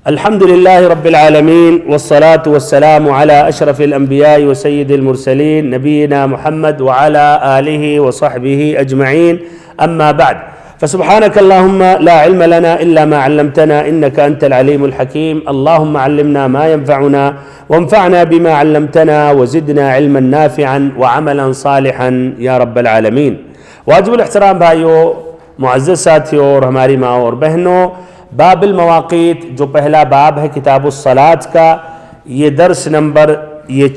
الحمد لله رب العالمين والصلاة والسلام على أشرف الأنبياء وسيد المرسلين نبينا محمد وعلى آله وصحبه أجمعين أما بعد فسبحانك اللهم لا علم لنا إلا ما علمتنا إنك أنت العليم الحكيم اللهم علمنا ما ينفعنا وانفعنا بما علمتنا وزدنا علما نافعا وعملا صالحا يا رب العالمين. واجب الاحترام بھائیو، معزز ساتھیوں اور ہماری ماں اور بہنوں، باب المواقیت جو پہلا باب ہے کتاب الصلاۃ کا، یہ درس نمبر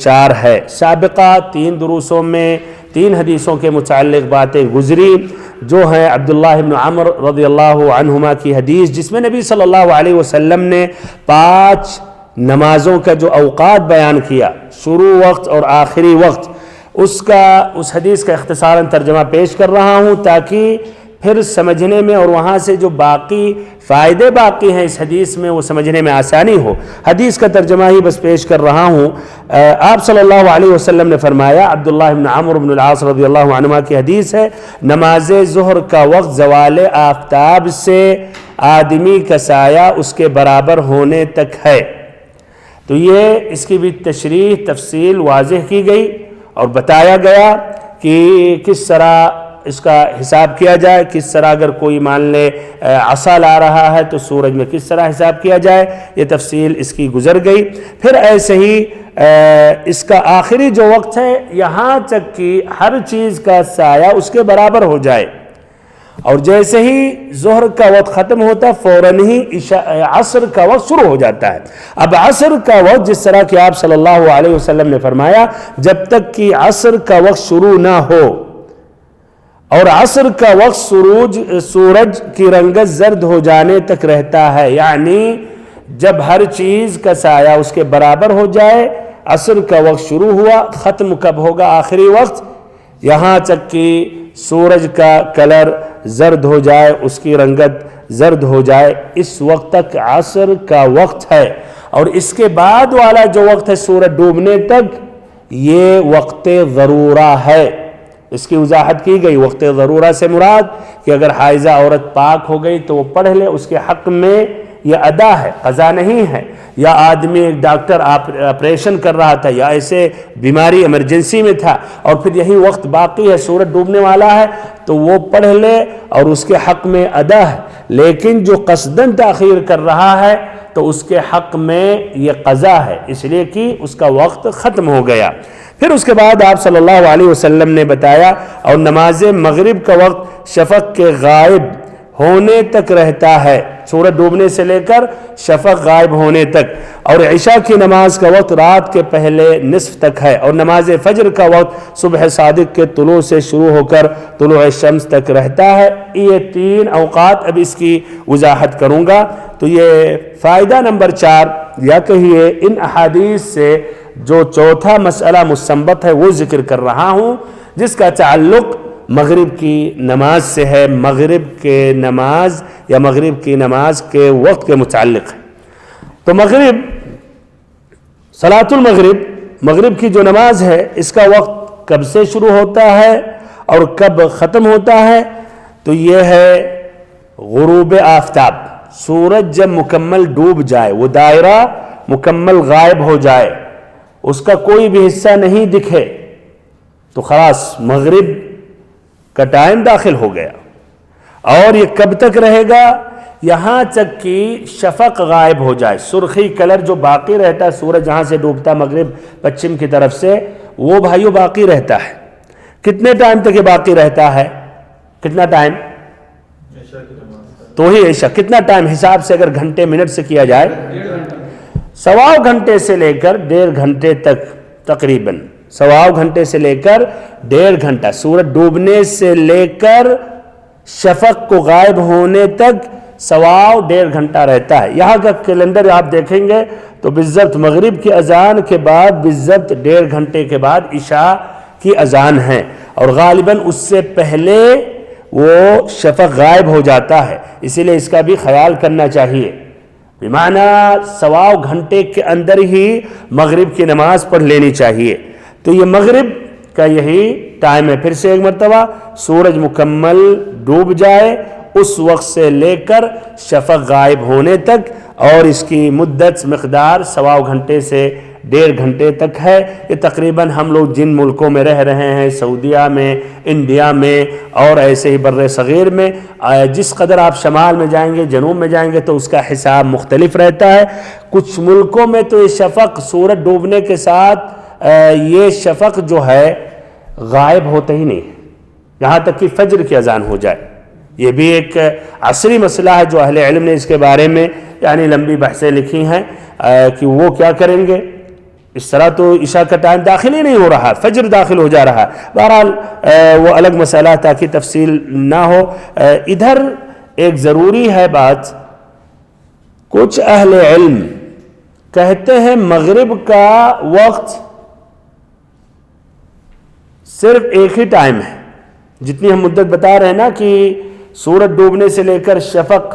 4 ہے. سابقہ 3 دروسوں میں 3 حدیثوں کے متعلق باتیں گزری جو ہیں عبداللہ بن عمر رضی اللہ عنہما کی حدیث، جس میں نبی صلی اللہ علیہ وسلم نے 5 نمازوں کا جو اوقات بیان کیا، شروع وقت اور آخری وقت، اس حدیث کا اختصاراً ترجمہ پیش کر رہا ہوں تاکہ پھر سمجھنے میں اور وہاں سے جو باقی فائدے باقی ہیں اس حدیث میں وہ سمجھنے میں آسانی ہو. حدیث کا ترجمہ ہی بس پیش کر رہا ہوں. آپ صلی اللہ علیہ وسلم نے فرمایا، عبداللہ بن عمر بن العاص رضی اللہ عنہما کی حدیث ہے، نماز ظہر کا وقت زوال آفتاب سے آدمی کا سایہ اس کے برابر ہونے تک ہے. تو یہ اس کی بھی تشریح تفصیل واضح کی گئی اور بتایا گیا کہ کس طرح اس کا حساب کیا جائے، کس طرح اگر کوئی مان لے عصا لا رہا ہے تو سورج میں کس طرح حساب کیا جائے، یہ تفصیل اس کی گزر گئی. پھر ایسے ہی اس کا آخری جو وقت ہے یہاں تک کہ ہر چیز کا سایہ اس کے برابر ہو جائے، اور جیسے ہی ظہر کا وقت ختم ہوتا فوراً ہی عصر کا وقت شروع ہو جاتا ہے. اب عصر کا وقت جس طرح کہ آپ صلی اللہ علیہ وسلم نے فرمایا، جب تک کہ عصر کا وقت شروع نہ ہو اور عصر کا وقت سورج کی رنگت زرد ہو جانے تک رہتا ہے، یعنی جب ہر چیز کا سایہ اس کے برابر ہو جائے. عصر کا وقت شروع ہوا، ختم کب ہوگا آخری وقت؟ یہاں تک کہ سورج کا کلر زرد ہو جائے، اس کی رنگت زرد ہو جائے، اس وقت تک عصر کا وقت ہے. اور اس کے بعد والا جو وقت ہے سورج ڈوبنے تک، یہ وقت ضرورہ ہے. اس کی وضاحت کی گئی. وقت ضرورہ سے مراد کہ اگر حائضہ عورت پاک ہو گئی تو وہ پڑھ لے، اس کے حق میں یہ ادا ہے، قضا نہیں ہے. یا آدمی ایک ڈاکٹر آپریشن کر رہا تھا یا ایسے بیماری ایمرجنسی میں تھا اور پھر یہی وقت باقی ہے، سورج ڈوبنے والا ہے، تو وہ پڑھ لے اور اس کے حق میں ادا ہے. لیکن جو قصداً تاخیر کر رہا ہے تو اس کے حق میں یہ قضا ہے، اس لیے کہ اس کا وقت ختم ہو گیا. پھر اس کے بعد آپ صلی اللہ علیہ وسلم نے بتایا، اور نماز مغرب کا وقت شفق کے غائب ہونے تک رہتا ہے، سورج ڈوبنے سے لے کر شفق غائب ہونے تک. اور عشاء کی نماز کا وقت رات کے پہلے نصف تک ہے. اور نماز فجر کا وقت صبح صادق کے طلوع سے شروع ہو کر طلوع شمس تک رہتا ہے. یہ 3 اوقات اب اس کی وضاحت کروں گا. تو یہ فائدہ نمبر 4 یا کہیے ان احادیث سے جو چوتھا مسئلہ مستنبط ہے وہ ذکر کر رہا ہوں، جس کا تعلق مغرب کی نماز سے ہے. مغرب کے نماز یا مغرب کی نماز کے وقت کے متعلق ہے. تو مغرب، صلاۃ المغرب، مغرب کی جو نماز ہے اس کا وقت کب سے شروع ہوتا ہے اور کب ختم ہوتا ہے؟ تو یہ ہے غروب آفتاب. سورج جب مکمل ڈوب جائے، وہ دائرہ مکمل غائب ہو جائے، اس کا کوئی بھی حصہ نہیں دکھے، تو خلاص مغرب کا ٹائم داخل ہو گیا. اور یہ کب تک رہے گا؟ یہاں تک کہ شفق غائب ہو جائے. سرخی کلر جو باقی رہتا ہے، سورج جہاں سے ڈوبتا مغرب پچھم کی طرف سے، وہ بھائیو باقی رہتا ہے. کتنے ٹائم تک یہ باقی رہتا ہے؟ کتنا ٹائم؟ تو ہی عشاء. کتنا ٹائم حساب سے اگر گھنٹے منٹ سے کیا جائے؟ 1.25 گھنٹے سے لے کر 1.5 گھنٹے تک، تقریباً 1.25 گھنٹے سے لے کر 1.5 گھنٹہ، سورج ڈوبنے سے لے کر شفق کو غائب ہونے تک 1.25 گھنٹہ رہتا ہے. یہاں کا کیلنڈر آپ دیکھیں گے تو بالضبط مغرب کی اذان کے بعد بالضبط 1.5 گھنٹے کے بعد عشاء کی اذان ہے، اور غالباً اس سے پہلے وہ شفق غائب ہو جاتا ہے. اسی لیے اس کا بھی خیال کرنا چاہیے. بمعنی 1.25 گھنٹے کے اندر ہی مغرب کی نماز پڑھ لینی چاہیے. تو یہ مغرب کا یہی ٹائم ہے. پھر سے ایک مرتبہ، سورج مکمل ڈوب جائے اس وقت سے لے کر شفق غائب ہونے تک، اور اس کی مدت مقدار 1.25 گھنٹے سے 1.5 گھنٹے تک ہے۔ یہ تقریباً ہم لوگ جن ملکوں میں رہ رہے ہیں، سعودیہ میں، انڈیا میں اور ایسے ہی بر صغیر میں، جس قدر آپ شمال میں جائیں گے، جنوب میں جائیں گے تو اس کا حساب مختلف رہتا ہے۔ کچھ ملکوں میں تو یہ شفق سورج ڈوبنے کے ساتھ یہ شفق جو ہے غائب ہوتا ہی نہیں، یہاں تک کہ فجر کی اذان ہو جائے۔ یہ بھی ایک عصری مسئلہ ہے جو اہل علم نے اس کے بارے میں یعنی لمبی بحثیں لکھی ہیں کہ وہ کیا کریں گے۔ اس طرح تو عشاء کا ٹائم داخل ہی نہیں ہو رہا، فجر داخل ہو جا رہا۔ بہرحال وہ الگ مسئلہ تاکہ تفصیل نہ ہو۔ ادھر ایک ضروری ہے بات، کچھ اہل علم کہتے ہیں مغرب کا وقت صرف ایک ہی ٹائم ہے، جتنی ہم مدت بتا رہے ہیں نا کہ سورج ڈوبنے سے لے کر شفق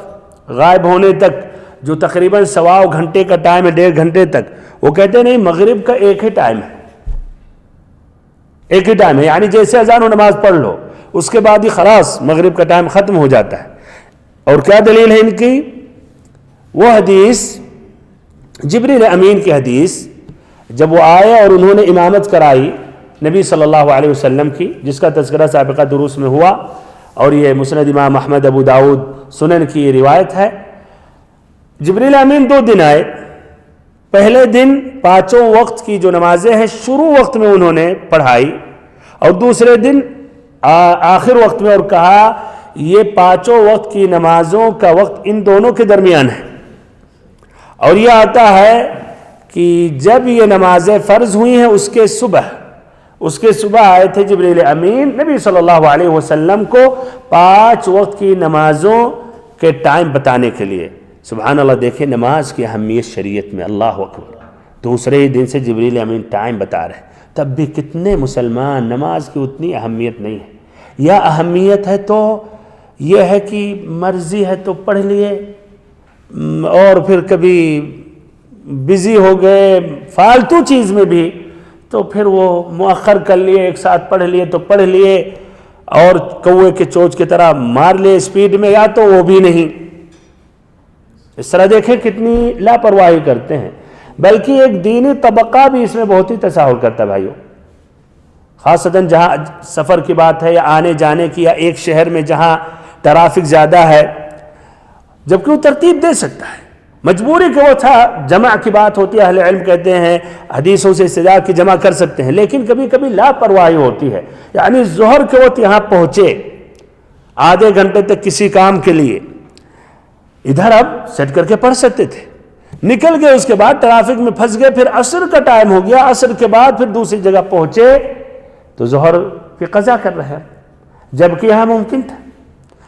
غائب ہونے تک جو تقریباً 1.25 گھنٹے کا ٹائم ہے، 1.5 گھنٹے تک، وہ کہتے ہیں نہیں، مغرب کا ایک ہی ٹائم ہے، ایک ہی ٹائم ہے، یعنی جیسے اذان و نماز پڑھ لو اس کے بعد ہی خلاص مغرب کا ٹائم ختم ہو جاتا ہے۔ اور کیا دلیل ہے ان کی؟ وہ حدیث جبریل امین کی حدیث، جب وہ آئے اور انہوں نے امامت کرائی نبی صلی اللہ علیہ وسلم کی، جس کا تذکرہ سابقہ دروس میں ہوا، اور یہ مسند امام احمد، ابو داؤد، سنن کی روایت ہے۔ جبریل امین 2 دن آئے، پہلے دن 5 وقت کی جو نمازیں ہیں شروع وقت میں انہوں نے پڑھائی، اور دوسرے دن آخر وقت میں، اور کہا یہ 5 وقت کی نمازوں کا وقت ان دونوں کے درمیان ہے۔ اور یہ آتا ہے کہ جب یہ نمازیں فرض ہوئی ہیں اس کے صبح آئے تھے جبریل امین نبی صلی اللہ علیہ وسلم کو 5 وقت کی نمازوں کے ٹائم بتانے کے لیے۔ سبحان اللہ، دیکھیں نماز کی اہمیت شریعت میں، اللہ اکبر۔ دوسرے ہی دن سے جبریل امین ٹائم بتا رہے، تب بھی کتنے مسلمان نماز کی اتنی اہمیت نہیں ہے، یا اہمیت ہے تو یہ ہے کہ مرضی ہے تو پڑھ لیے، اور پھر کبھی بزی ہو گئے فالتو چیز میں بھی تو پھر وہ مؤخر کر لیے، ایک ساتھ پڑھ لیے تو پڑھ لیے، اور کوے کے چوچ کی طرح مار لیے اسپیڈ میں، یا تو وہ بھی نہیں۔ اس طرح دیکھیں کتنی لاپرواہی کرتے ہیں۔ بلکہ ایک دینی طبقہ بھی اس میں بہت ہی تساہل کرتا ہے بھائیو، خاصتاً جہاں سفر کی بات ہے یا آنے جانے کی، یا ایک شہر میں جہاں ٹریفک زیادہ ہے، جبکہ وہ ترتیب دے سکتا ہے، مجبوری کہ وہ تھا، جمع کی بات ہوتی ہے، اہل علم کہتے ہیں حدیثوں سے استدلال کی جمع کر سکتے ہیں، لیکن کبھی کبھی لاپرواہی ہوتی ہے، یعنی ظہر کے وقت یہاں پہنچے آدھے گھنٹے تک کسی کام کے لیے، ادھر اب سیٹ کر کے پڑھ سکتے تھے، نکل گئے، اس کے بعد ٹریفک میں پھنس گئے، پھر عصر کا ٹائم ہو گیا، عصر کے بعد پھر دوسری جگہ پہنچے تو ظہر کی قضا کر رہے ہیں، جبکہ یہاں ممکن تھا۔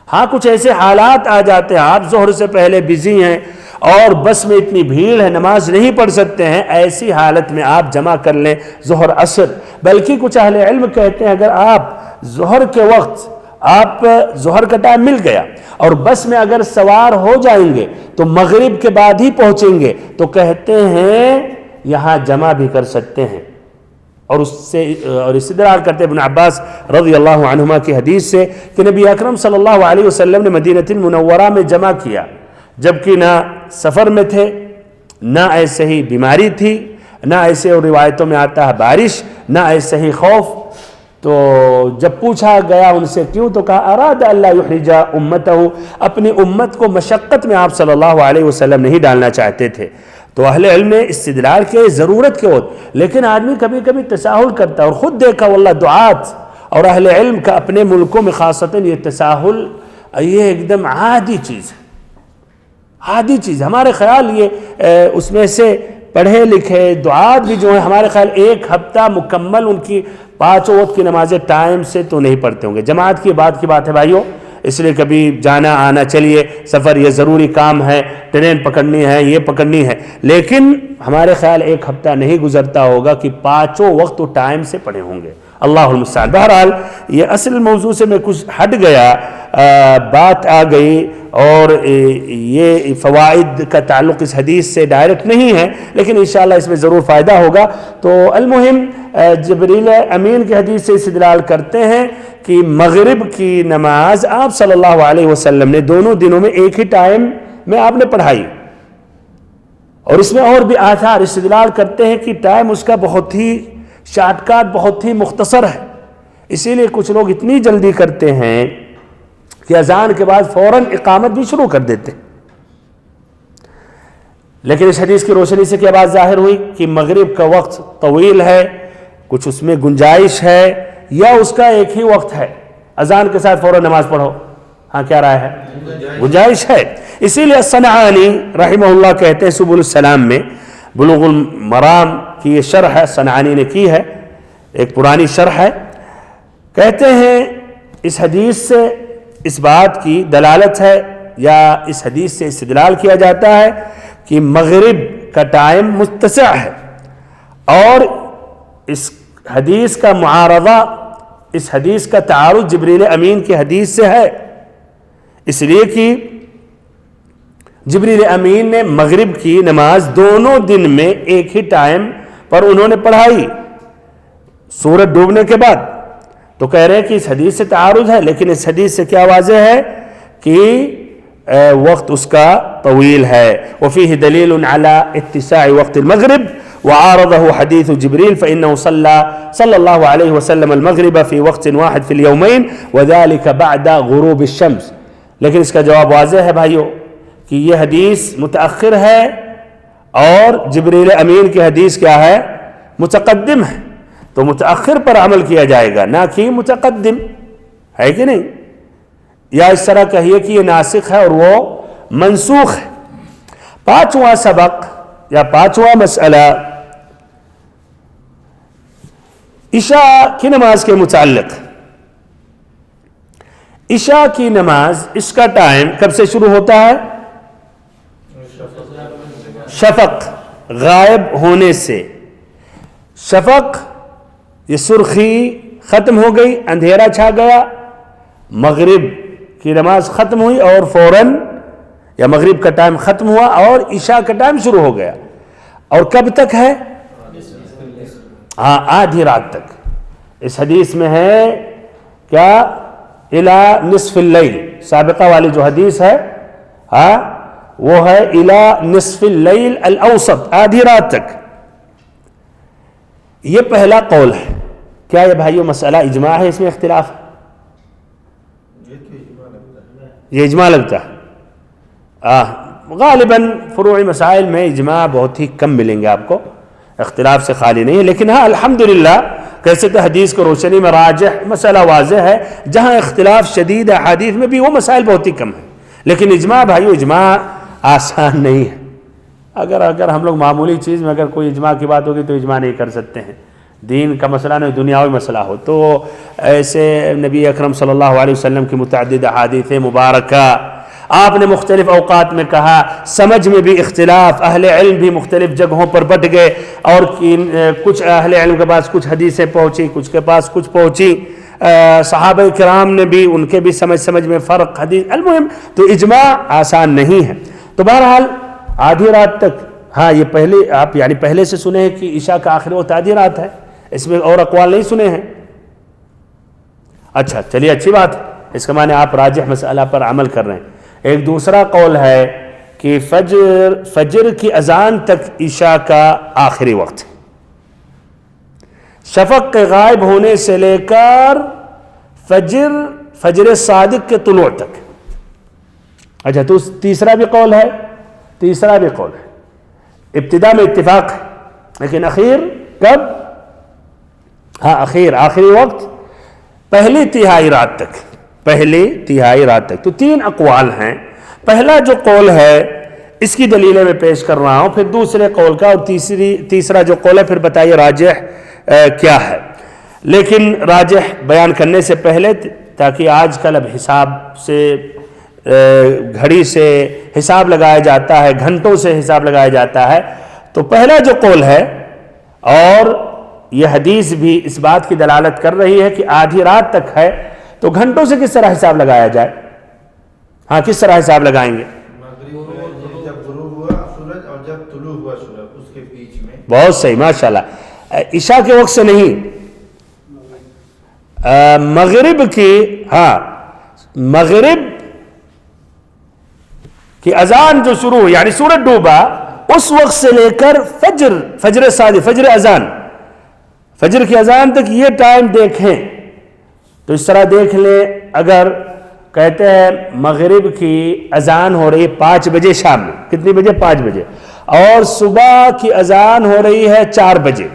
ہاں کچھ ایسے حالات آ جاتے ہیں، آپ ظہر سے پہلے بزی ہیں اور بس میں اتنی بھیڑ ہے، نماز نہیں پڑھ سکتے ہیں، ایسی حالت میں آپ جمع کر لیں ظہر عصر۔ بلکہ کچھ اہل علم کہتے ہیں اگر آپ ظہر کے وقت، آپ ظہر کا ٹائم مل گیا اور بس میں اگر سوار ہو جائیں گے تو مغرب کے بعد ہی پہنچیں گے، تو کہتے ہیں یہاں جمع بھی کر سکتے ہیں، اور استدلال کرتے ابن عباس رضی اللہ عنہما کی حدیث سے کہ نبی اکرم صلی اللہ علیہ وسلم نے مدینہ المنورہ میں جمع کیا، جبکہ نہ سفر میں تھے، نہ ایسے ہی بیماری تھی، نہ ایسے اور روایتوں میں آتا ہے بارش، نہ ایسے ہی خوف۔ تو جب پوچھا گیا ان سے کیوں، تو کہا اراد اللہ یحرج امتہ، اپنی امت کو مشقت میں آپ صلی اللہ علیہ وسلم نہیں ڈالنا چاہتے تھے۔ تو اہل علم نے استدلال کے ضرورت کے وقت، لیکن آدمی کبھی کبھی تساہل کرتا ہے، اور خود دیکھا واللہ دعات اور اہل علم کا اپنے ملکوں میں خاصتاً یہ تساہل یہ ایک دم عادی چیز ہے، عادی چیز۔ ہمارے خیال یہ اس میں سے پڑھے لکھے دعات بھی جو ہیں، ہمارے خیال 1 ہفتہ مکمل ان کی 5 وقت کی نمازیں ٹائم سے تو نہیں پڑھتے ہوں گے۔ جماعت کی بات ہے بھائیو، اس لیے کبھی جانا آنا، چلیے سفر یہ ضروری کام ہے، ٹرین پکڑنی ہے، یہ پکڑنی ہے، لیکن ہمارے خیال 1 ہفتہ نہیں گزرتا ہوگا کہ 5 وقت ٹائم سے پڑھے ہوں گے، اللہ المستعان۔ بہرحال یہ اصل موضوع سے میں کچھ ہٹ گیا، بات آ گئی، اور یہ فوائد کا تعلق اس حدیث سے ڈائریکٹ نہیں ہے، لیکن انشاءاللہ اس میں ضرور فائدہ ہوگا۔ تو المہم جبریل امین کی حدیث سے استدلال کرتے ہیں کہ مغرب کی نماز آپ صلی اللہ علیہ وسلم نے دونوں دنوں میں ایک ہی ٹائم میں آپ نے پڑھائی، اور اس میں اور بھی آثار استدلال کرتے ہیں کہ ٹائم اس کا بہت ہی شارٹ کٹ، بہت ہی مختصر ہے، اسی لیے کچھ لوگ اتنی جلدی کرتے ہیں کہ اذان کے بعد فوراً اقامت بھی شروع کر دیتے ہیں۔ لیکن اس حدیث کی روشنی سے کیا بات ظاہر ہوئی کہ مغرب کا وقت طویل ہے، کچھ اس میں گنجائش ہے، یا اس کا ایک ہی وقت ہے، اذان کے ساتھ فوراً نماز پڑھو؟ ہاں، کیا رائے ہے؟ گنجائش ہے۔ اسی لیے صنعانی رحمہ اللہ کہتے ہیں سبل السلام میں، بلوغ المرام کی یہ شرح ہے، صنعانی نے کی ہے، ایک پرانی شرح ہے، کہتے ہیں اس حدیث سے اس بات کی دلالت ہے یا اس حدیث سے استدلال کیا جاتا ہے کہ مغرب کا ٹائم متسع ہے، اور اس حدیث کا معارضہ، اس حدیث کا تعارض جبریل امین کی حدیث سے ہے، اس لیے کہ جبریل امین نے مغرب کی نماز دونوں دن میں ایک ہی ٹائم پر انہوں نے پڑھائی سورج ڈوبنے کے بعد، تو کہہ رہے ہیں کہ اس حدیث سے تعارض ہے، لیکن اس حدیث سے کیا واضح ہے کہ وقت اس کا طویل ہے۔ وفيه دلیل على اتساع وقت المغرب وعارضه حديث جبريل فإنه صلى الله عليه وسلم المغرب في وقت واحد في اليومين وذلك بعد غروب الشمس۔ لیکن اس کا جواب واضح ہے بھائیو کہ یہ حدیث متأخر ہے اور جبریل امین کی حدیث کیا ہے؟ متقدم ہے، تو متأخر پر عمل کیا جائے گا، نہ کہ متقدم، ہے کہ نہیں؟ یا اس طرح کہیے کہ یہ ناسخ ہے اور وہ منسوخ ہے۔ پانچواں سبق یا پانچواں مسئلہ عشاء کی نماز کے متعلق۔ عشاء کی نماز، اس کا ٹائم کب سے شروع ہوتا ہے؟ شفق غائب ہونے سے۔ شفق، یہ سرخی ختم ہو گئی، اندھیرا چھا گیا، مغرب کی نماز ختم ہوئی اور فوراً، یا مغرب کا ٹائم ختم ہوا اور عشاء کا ٹائم شروع ہو گیا، اور کب تک ہے؟ ہاں، آدھی رات تک۔ اس حدیث میں ہے کیا؟ الى نصف اللیل، سابقہ والی جو حدیث ہے ہاں وہ ہے الى نصف اللیل الاوسط، آدھی رات تک۔ یہ پہلا قول ہے۔ کیا یہ بھائیو مسئلہ اجماع ہے؟ اس میں اختلاف ہے؟ یہ اجماع لگتا ہے۔ غالباً فروعی مسائل میں اجماع بہت ہی کم ملیں گے آپ کو، اختلاف سے خالی نہیں ہے، لیکن ہاں الحمدللہ کیسے کہ حدیث کو روشنی میں راجح مسئلہ واضح ہے، جہاں اختلاف شدید احادیث میں بھی وہ مسائل بہت ہی کم ہیں، لیکن اجماع بھائیو اجماع آسان نہیں ہے۔ اگر ہم لوگ معمولی چیز میں اگر کوئی اجماع کی بات ہوگی تو اجماع نہیں کر سکتے ہیں، دین کا مسئلہ نہیں، دنیاوی مسئلہ ہو تو ایسے نبی اکرم صلی اللہ علیہ وسلم کی متعدد احادیث مبارکہ، آپ نے مختلف اوقات میں کہا، سمجھ میں بھی اختلاف، اہل علم بھی مختلف جگہوں پر بٹ گئے، اور کچھ اہل علم کے پاس کچھ حدیثیں پہنچی، کچھ کے پاس کچھ پہنچی، صحابہ کرام نے بھی، ان کے بھی سمجھ میں فرق، حدیث، المہم تو اجماع آسان نہیں ہے۔ تو بہرحال آدھی رات تک، ہاں یہ پہلے آپ یعنی پہلے سے سنے ہیں کہ عشاء کا آخری وقت آدھی رات ہے، اس میں اور اقوال نہیں سنے ہیں؟ اچھا چلیے، اچھی بات ہے، اس کا معنی آپ راجح مسئلہ پر عمل کر رہے ہیں۔ ایک دوسرا قول ہے کہ فجر کی اذان تک عشاء کا آخری وقت، شفق کے غائب ہونے سے لے کر فجر صادق کے طلوع تک۔ اچھا، تو تیسرا بھی قول ہے، تیسرا بھی قول ہے، ابتدا میں اتفاق ہے، لیکن اخیر کب؟ ہاں آخری وقت پہلی تہائی رات تک، پہلی تہائی رات تک۔ تو تین اقوال ہیں۔ پہلا جو قول ہے اس کی دلیلیں میں پیش کر رہا ہوں، پھر دوسرے قول کا، اور تیسرا جو قول ہے پھر بتائیے راجح کیا ہے۔ لیکن راجح بیان کرنے سے پہلے، تاکہ آج کل اب حساب سے، گھڑی سے حساب لگایا جاتا ہے، گھنٹوں سے حساب لگایا جاتا ہے، تو پہلا جو قول ہے، اور یہ حدیث بھی اس بات کی دلالت کر رہی ہے کہ آدھی رات تک ہے، تو گھنٹوں سے کس طرح حساب لگایا جائے؟ ہاں، کس طرح حساب لگائیں گے؟ جب غروب ہوا سورج اور جب طلوع ہوا سورج، اس کے بیچ میں۔ بہت صحیح، ماشاءاللہ۔ عشاء کے وقت سے نہیں، مغرب کی، ہاں مغرب کی اذان جو شروع ہوئی، یعنی سورج ڈوبا اس وقت سے لے کر فجر صادق، فجر اذان، فجر کی اذان تک یہ ٹائم دیکھیں تو اس طرح دیکھ لیں. اگر کہتے ہیں مغرب کی اذان ہو رہی ہے 5 بجے شام میں، کتنی بجے؟ 5 بجے، اور صبح کی اذان ہو رہی ہے 4 بجے،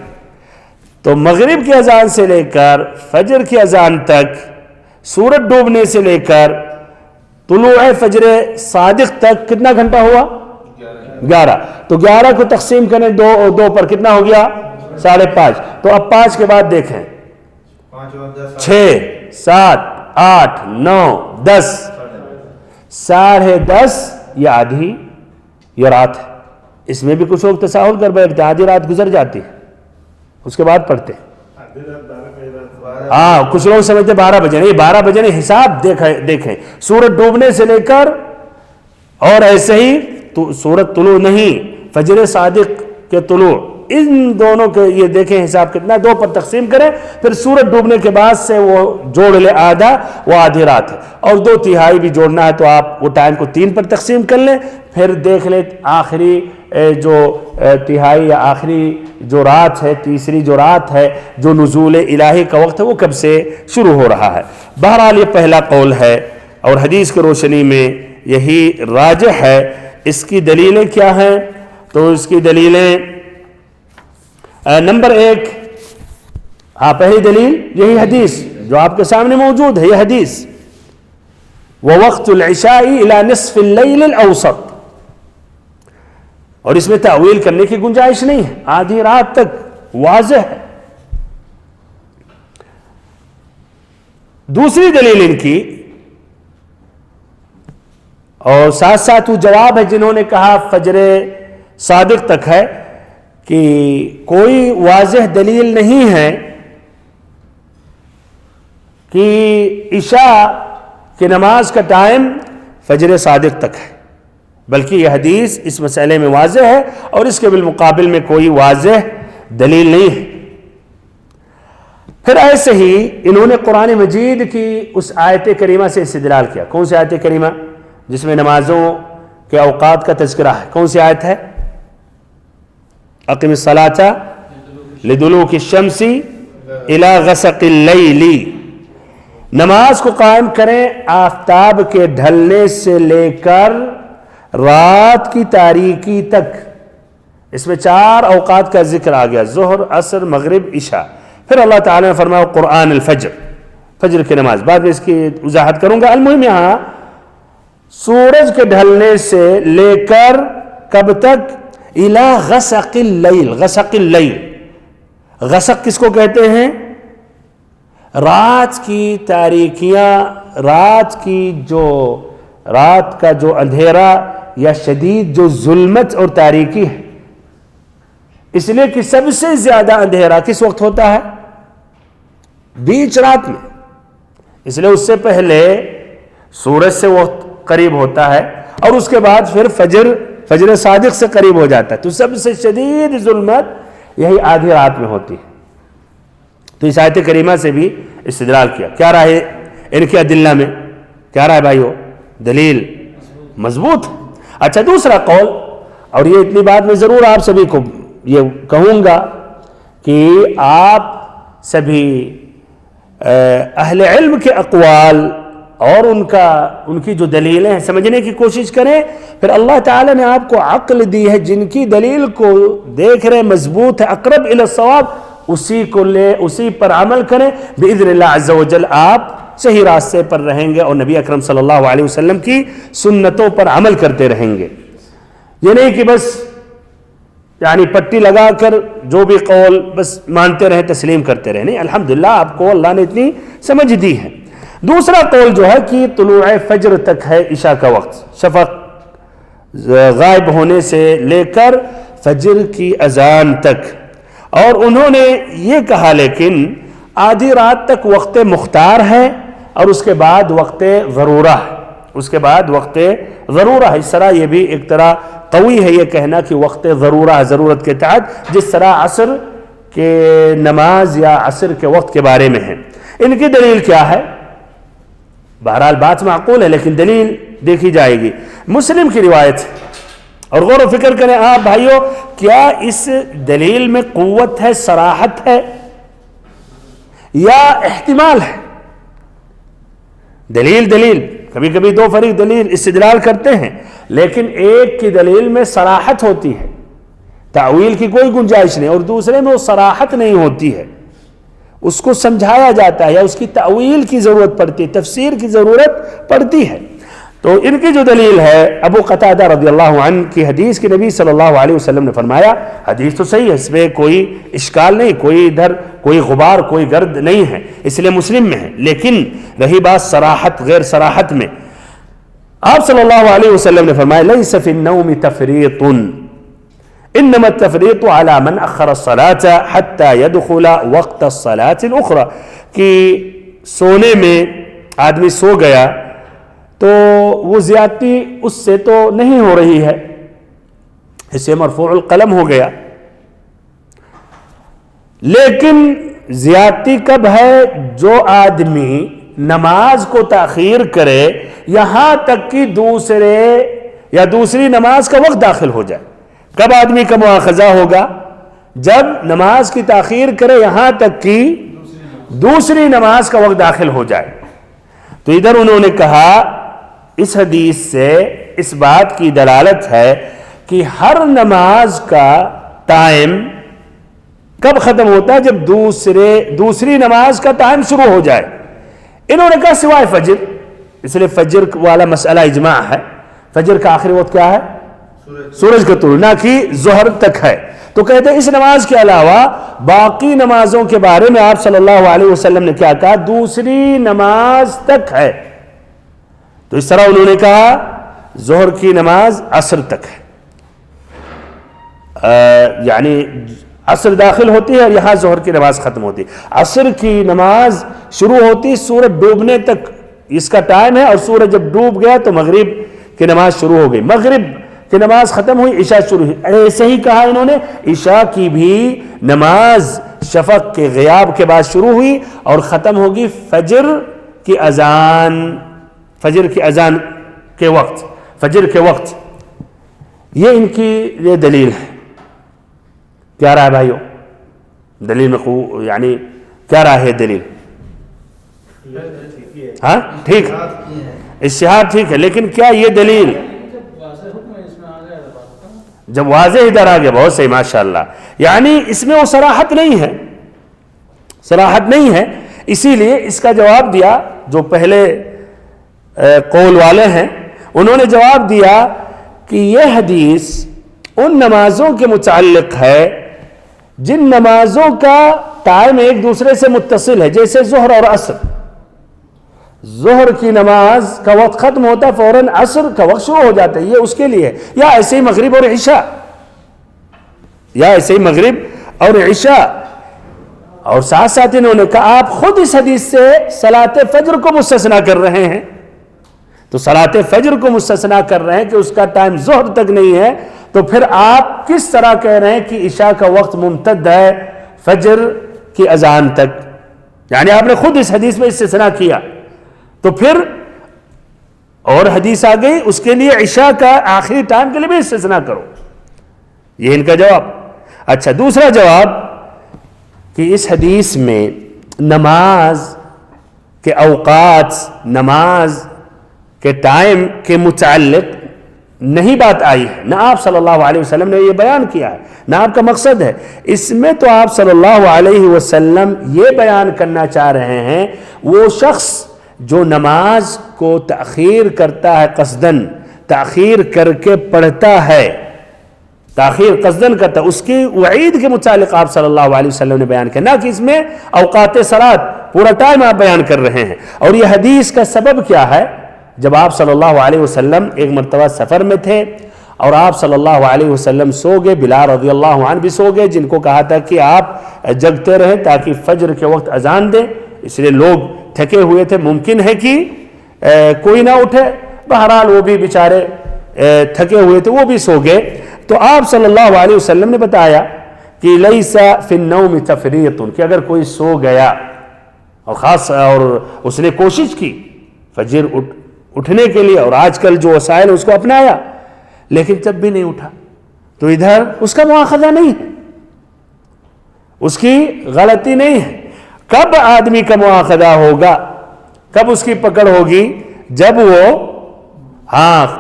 تو مغرب کی اذان سے لے کر فجر کی اذان تک، سورج ڈوبنے سے لے کر طلوع فجر صادق تک کتنا گھنٹہ ہوا؟ 11. تو 11 کو تقسیم کریں 2 اور 2 پر، کتنا ہو گیا؟ 5.5. تو اب 5 کے بعد دیکھیں 6 7 8 9 10، 10:30 یہ آدھی، یہ رات ہے. اس میں بھی کچھ لوگ تساہل کر بیٹھتے ہیں، آدھی رات گزر جاتی ہے اس کے بعد پڑھتے ہیں. ہاں کچھ لوگ سمجھتے 12 بجے، نہیں 12 بجے نہیں، حساب دیکھیں سورج ڈوبنے سے لے کر، اور ایسے ہی سورج طلوع نہیں، فجر صادق کے طلوع، ان دونوں کے یہ دیکھیں حساب کتنا، 2 پر تقسیم کریں، پھر سورج ڈوبنے کے بعد سے وہ جوڑ لے آدھا، وہ آدھی رات ہے. اور 2/3 بھی جوڑنا ہے تو آپ وہ ٹائم کو 3 پر تقسیم کر لیں، پھر دیکھ لیں آخری جو تہائی یا آخری جو رات ہے، تیسری جو رات ہے، جو نزول الہی کا وقت ہے، وہ کب سے شروع ہو رہا ہے. بہرحال یہ پہلا قول ہے اور حدیث کی روشنی میں یہی راجح ہے. اس کی دلیلیں کیا ہیں؟ تو اس کی دلیلیں نمبر 1، پہلی دلیل یہی حدیث جو آپ کے سامنے موجود ہے، یہ حدیث وَوَقْتُ الْعِشَاءِ إِلَى نِصْفِ اللَّيْلِ الْأَوْسَطِ، اور اس میں تأویل کرنے کی گنجائش نہیں ہے، آدھی رات تک واضح ہے. دوسری دلیل ان کی، اور ساتھ ساتھ وہ جواب ہے جنہوں نے کہا فجر صادق تک ہے، کہ کوئی واضح دلیل نہیں ہے کہ عشاء کی نماز کا ٹائم فجر صادق تک ہے، بلکہ یہ حدیث اس مسئلے میں واضح ہے اور اس کے بالمقابل میں کوئی واضح دلیل نہیں ہے. پھر ایسے ہی انہوں نے قرآن مجید کی اس آیت کریمہ سے استدلال کیا. کون سی آیت کریمہ؟ جس میں نمازوں کے اوقات کا تذکرہ ہے. کون سی آیت ہے؟ اقم الصلاۃ لدلوک الشمس الی غسق اللیل، نماز کو قائم کریں آفتاب کے ڈھلنے سے لے کر رات کی تاریکی تک. اس میں 4 اوقات کا ذکر آ گیا، ظہر، عصر، مغرب، عشاء. پھر اللہ تعالیٰ نے فرمایا قرآن الفجر، فجر کی نماز. بعد میں اس کی وضاحت کروں گا. المہم یہاں سورج کے ڈھلنے سے لے کر کب تک؟ الی غسق اللیل. غسق اللیل، غسق کس کو کہتے ہیں؟ رات کی تاریکیاں، رات کا جو اندھیرا یا شدید جو ظلمت اور تاریکی ہے. اس لیے کہ سب سے زیادہ اندھیرا کس وقت ہوتا ہے؟ بیچ رات میں. اس لیے اس سے پہلے سورج سے وقت قریب ہوتا ہے اور اس کے بعد پھر فجر صادق سے قریب ہو جاتا ہے. تو سب سے شدید ظلمت یہی آدھی رات میں ہوتی ہے. تو اس آیت کریمہ سے بھی استدلال کیا. کیا رائے ان کے ادلہ میں؟ کیا رائے بھائیو؟ دلیل مضبوط. اچھا دوسرا قول، اور یہ اتنی بات میں ضرور آپ سبھی کو یہ کہوں گا کہ آپ سبھی اہل علم کے اقوال اور ان کی جو دلیلیں ہیں سمجھنے کی کوشش کریں. پھر اللہ تعالیٰ نے آپ کو عقل دی ہے، جن کی دلیل کو دیکھ رہے مضبوط ہے، اقرب الی الصواب، اسی پر عمل کریں. باذن اللہ عز و جل آپ صحیح راستے پر رہیں گے اور نبی اکرم صلی اللہ علیہ وسلم کی سنتوں پر عمل کرتے رہیں گے. یہ نہیں کہ بس یعنی پٹی لگا کر جو بھی قول بس مانتے رہیں، تسلیم کرتے رہیں. نہیں، الحمدللہ آپ کو اللہ نے اتنی سمجھ دی ہے. دوسرا قول جو ہے کہ طلوع فجر تک ہے عشاء کا وقت، شفق غائب ہونے سے لے کر فجر کی اذان تک. اور انہوں نے یہ کہا لیکن آدھی رات تک وقت مختار ہے اور اس کے بعد وقت ضرورہ ہے. اس طرح یہ بھی ایک طرح قوی ہے یہ کہنا کہ وقت ضرورہ، ضرورت کے تحت، جس طرح عصر کے نماز یا عصر کے وقت کے بارے میں ہے. ان کی دلیل کیا ہے؟ بہرحال بات معقول ہے لیکن دلیل دیکھی جائے گی. مسلم کی روایت اور غور و فکر کریں آپ بھائیوں، کیا اس دلیل میں قوت ہے، صراحت ہے، یا احتمال ہے؟ دلیل کبھی کبھی دو فریق دلیل استدلال کرتے ہیں، لیکن ایک کی دلیل میں صراحت ہوتی ہے، تأویل کی کوئی گنجائش نہیں، اور دوسرے میں وہ صراحت نہیں ہوتی ہے، اس کو سمجھایا جاتا ہے یا اس کی تأویل کی ضرورت پڑتی ہے، تفسیر کی ضرورت پڑتی ہے۔ تو ان کی جو دلیل ہے ابو قتادہ رضی اللہ عنہ کی حدیث کی نبی صلی اللہ علیہ وسلم نے فرمایا، حدیث تو صحیح ہے، اس میں کوئی اشکال نہیں، کوئی ادھر کوئی غبار کوئی گرد نہیں ہے، اس لیے مسلم میں ہے، لیکن رہی بات صراحت غیر صراحت میں، آپ صلی اللہ علیہ وسلم نے فرمایا لیس فی النوم تفریط انما التفریط على من اخر الصلاة حتى يدخل وقت الصلاة الاخرى، کہ سونے میں آدمی سو گیا تو وہ زیادتی اس سے تو نہیں ہو رہی ہے، اس سے مرفوع القلم ہو گیا، لیکن زیادتی کب ہے؟ جو آدمی نماز کو تاخیر کرے یہاں تک کہ دوسری نماز کا وقت داخل ہو جائے۔ کب آدمی کا مواخذہ ہوگا؟ جب نماز کی تاخیر کرے یہاں تک کہ دوسری نماز کا وقت داخل ہو جائے۔ تو ادھر انہوں نے کہا اس حدیث سے اس بات کی دلالت ہے کہ ہر نماز کا ٹائم کب ختم ہوتا ہے؟ جب دوسری نماز کا ٹائم شروع ہو جائے۔ انہوں نے کہا سوائے فجر، اس لیے فجر والا مسئلہ اجماع ہے، فجر کا آخری وقت کیا ہے؟ سورج کا طلوع، نہ کہ ظہر تک ہے۔ تو کہتے ہیں اس نماز کے علاوہ باقی نمازوں کے بارے میں آپ صلی اللہ علیہ وسلم نے کیا کہا؟ دوسری نماز تک ہے۔ تو اس طرح انہوں نے کہا ظہر کی نماز عصر تک ہے، یعنی عصر داخل ہوتی ہے اور یہاں ظہر کی نماز ختم ہوتی ہے۔ عصر کی نماز شروع ہوتی سورج ڈوبنے تک اس کا ٹائم ہے، اور سورج جب ڈوب گیا تو مغرب کی نماز شروع ہو گئی، مغرب کی نماز ختم ہوئی، عشاء شروع ہوئی۔ ایسے ہی کہا انہوں نے عشاء کی بھی نماز شفق کے غیاب کے بعد شروع ہوئی اور ختم ہوگی فجر کی اذان کے وقت، فجر کے وقت۔ یہ ان کی یہ دلیل ہے۔ کیا رائے بھائیو؟ دلیل میں یعنی کیا رائے ہے دلیل؟ ہاں ٹھیک ہے، اجتہاد ٹھیک ہے، لیکن کیا یہ دلیل جب واضح ادھر آ گیا؟ بہت صحیح، ماشاءاللہ، یعنی اس میں وہ صراحت نہیں ہے، صراحت نہیں ہے، اسی لیے اس کا جواب دیا جو پہلے قول والے ہیں، انہوں نے جواب دیا کہ یہ حدیث ان نمازوں کے متعلق ہے جن نمازوں کا ٹائم ایک دوسرے سے متصل ہے، جیسے ظہر اور عصر۔ ظہر کی نماز کا وقت ختم ہوتا ہے فوراً عصر کا وقت شروع ہو جاتا ہے، یہ اس کے لیے ہے، یا ایسے ہی مغرب اور عشاء، یا ایسے ہی مغرب اور عشاء۔ اور ساتھ ساتھ انہوں نے کہا آپ خود اس حدیث سے صلاۃ فجر کو مستثنا کر رہے ہیں، تو صلاۃ فجر کو مستثنا کر رہے ہیں کہ اس کا ٹائم ظہر تک نہیں ہے، تو پھر آپ کس طرح کہہ رہے ہیں کہ عشاء کا وقت ممتد ہے فجر کی اذان تک؟ یعنی آپ نے خود اس حدیث میں استثناء کیا، تو پھر اور حدیث آ گئی اس کے لیے عشاء کا آخری ٹائم کے لیے بھی استثناء کرو۔ یہ ان کا جواب۔ اچھا، دوسرا جواب کہ اس حدیث میں نماز کے اوقات، نماز کے ٹائم کے متعلق نہیں بات آئی ہے، نہ آپ صلی اللہ علیہ وسلم نے یہ بیان کیا ہے، نہ آپ کا مقصد ہے۔ اس میں تو آپ صلی اللہ علیہ وسلم یہ بیان کرنا چاہ رہے ہیں وہ شخص جو نماز کو تاخیر کرتا ہے، قصدن تاخیر کر کے پڑھتا ہے، تاخیر قصدن کرتا ہے، اس کی وعید کے متعلق آپ صلی اللہ علیہ وسلم نے بیان کیا، نہ کہ اس میں اوقات صلاۃ پورا ٹائم آپ بیان کر رہے ہیں۔ اور یہ حدیث کا سبب کیا ہے؟ جب آپ صلی اللہ علیہ وسلم ایک مرتبہ سفر میں تھے اور آپ صلی اللہ علیہ وسلم سو گئے، بلال رضی اللہ عنہ بھی سو گئے، جن کو کہا تھا کہ آپ جگتے رہیں تاکہ فجر کے وقت اذان دیں، اس لیے لوگ تھکے ہوئے تھے، ممکن ہے کہ کوئی نہ اٹھے، بہرحال وہ بھی بیچارے تھکے ہوئے تھے، وہ بھی سو گئے۔ تو آپ صلی اللہ علیہ وسلم نے بتایا کہ لیس فی النوم تفریط، کہ اگر کوئی سو گیا اور اس نے کوشش کی فجر اٹھنے کے لیے، اور آج کل جو وسائل اس کو اپنایا، لیکن جب بھی نہیں اٹھا تو ادھر اس کا مواخذہ نہیں ہے، اس کی غلطی نہیں ہے۔ کب آدمی کا مواخذہ ہوگا، کب اس کی پکڑ ہوگی؟ جب وہ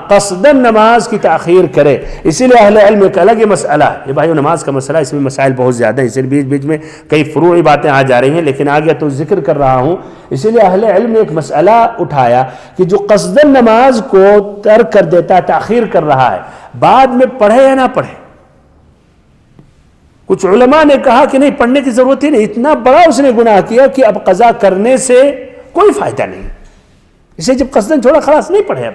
قصداً نماز کی تاخیر کرے۔ اسی لیے اہل علم ایک الگ مسئلہ ہے، یہ بھائیو نماز کا مسئلہ، اس میں مسائل بہت زیادہ ہیں، اس لیے بیچ بیچ میں کئی فروعی باتیں آ جا رہی ہیں، لیکن آگے تو ذکر کر رہا ہوں۔ اسی لیے اہل علم نے ایک مسئلہ اٹھایا کہ جو قصداً نماز کو ترک کر دیتا ہے، تاخیر کر رہا ہے، بعد میں پڑھے یا نہ پڑھے۔ کچھ علماء نے کہا کہ نہیں، پڑھنے کی ضرورت ہی نہیں، اتنا بڑا اس نے گناہ کیا کہ اب قضا کرنے سے کوئی فائدہ نہیں، اسے جب قصداً چھوڑا خلاص نہیں پڑھے، اب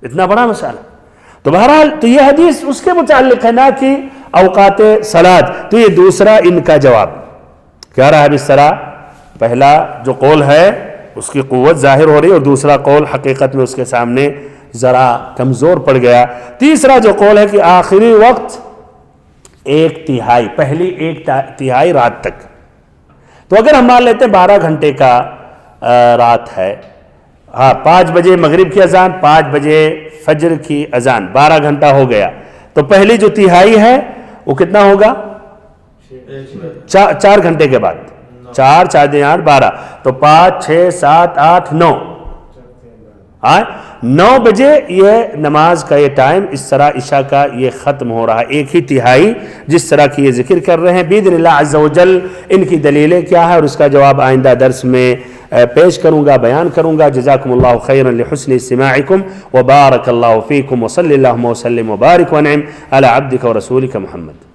اتنا بڑا مسئلہ۔ تو بہرحال تو یہ حدیث اس کے متعلق ہے، نہ کہ اوقات صلاۃ۔ تو یہ دوسرا ان کا جواب کیا رہا ہے اس طرح؟ پہلا جو قول ہے اس کی قوت ظاہر ہو رہی ہے، اور دوسرا قول حقیقت میں اس کے سامنے ذرا کمزور پڑ گیا۔ تیسرا جو قول ہے کہ آخری وقت 1/3، پہلی 1/3 رات تک۔ تو اگر ہم مان لیتے ہیں 12 گھنٹے کا رات ہے، 5 بجے مغرب کی اذان، 5 بجے فجر کی اذان، 12 گھنٹہ ہو گیا، تو پہلی جو تہائی ہے وہ کتنا ہوگا؟ 4 گھنٹے کے بعد، 4 4 دن 8 12، تو 5 6 7 8 9، 9 بجے یہ نماز کا یہ ٹائم، اس طرح عشاء کا یہ ختم ہو رہا ہے، 1/3 جس طرح کی یہ ذکر کر رہے ہیں۔ باذن اللہ عز و جل ان کی دلیلیں کیا ہے اور اس کا جواب آئندہ درس میں پیش کروں گا، بیان کروں گا۔ جزاکم اللہ خیرا لحسن استماعکم وبارک اللہ فیکم وصلی اللہم وسلم وبارک وانعم علی عبدک ورسولک محمد۔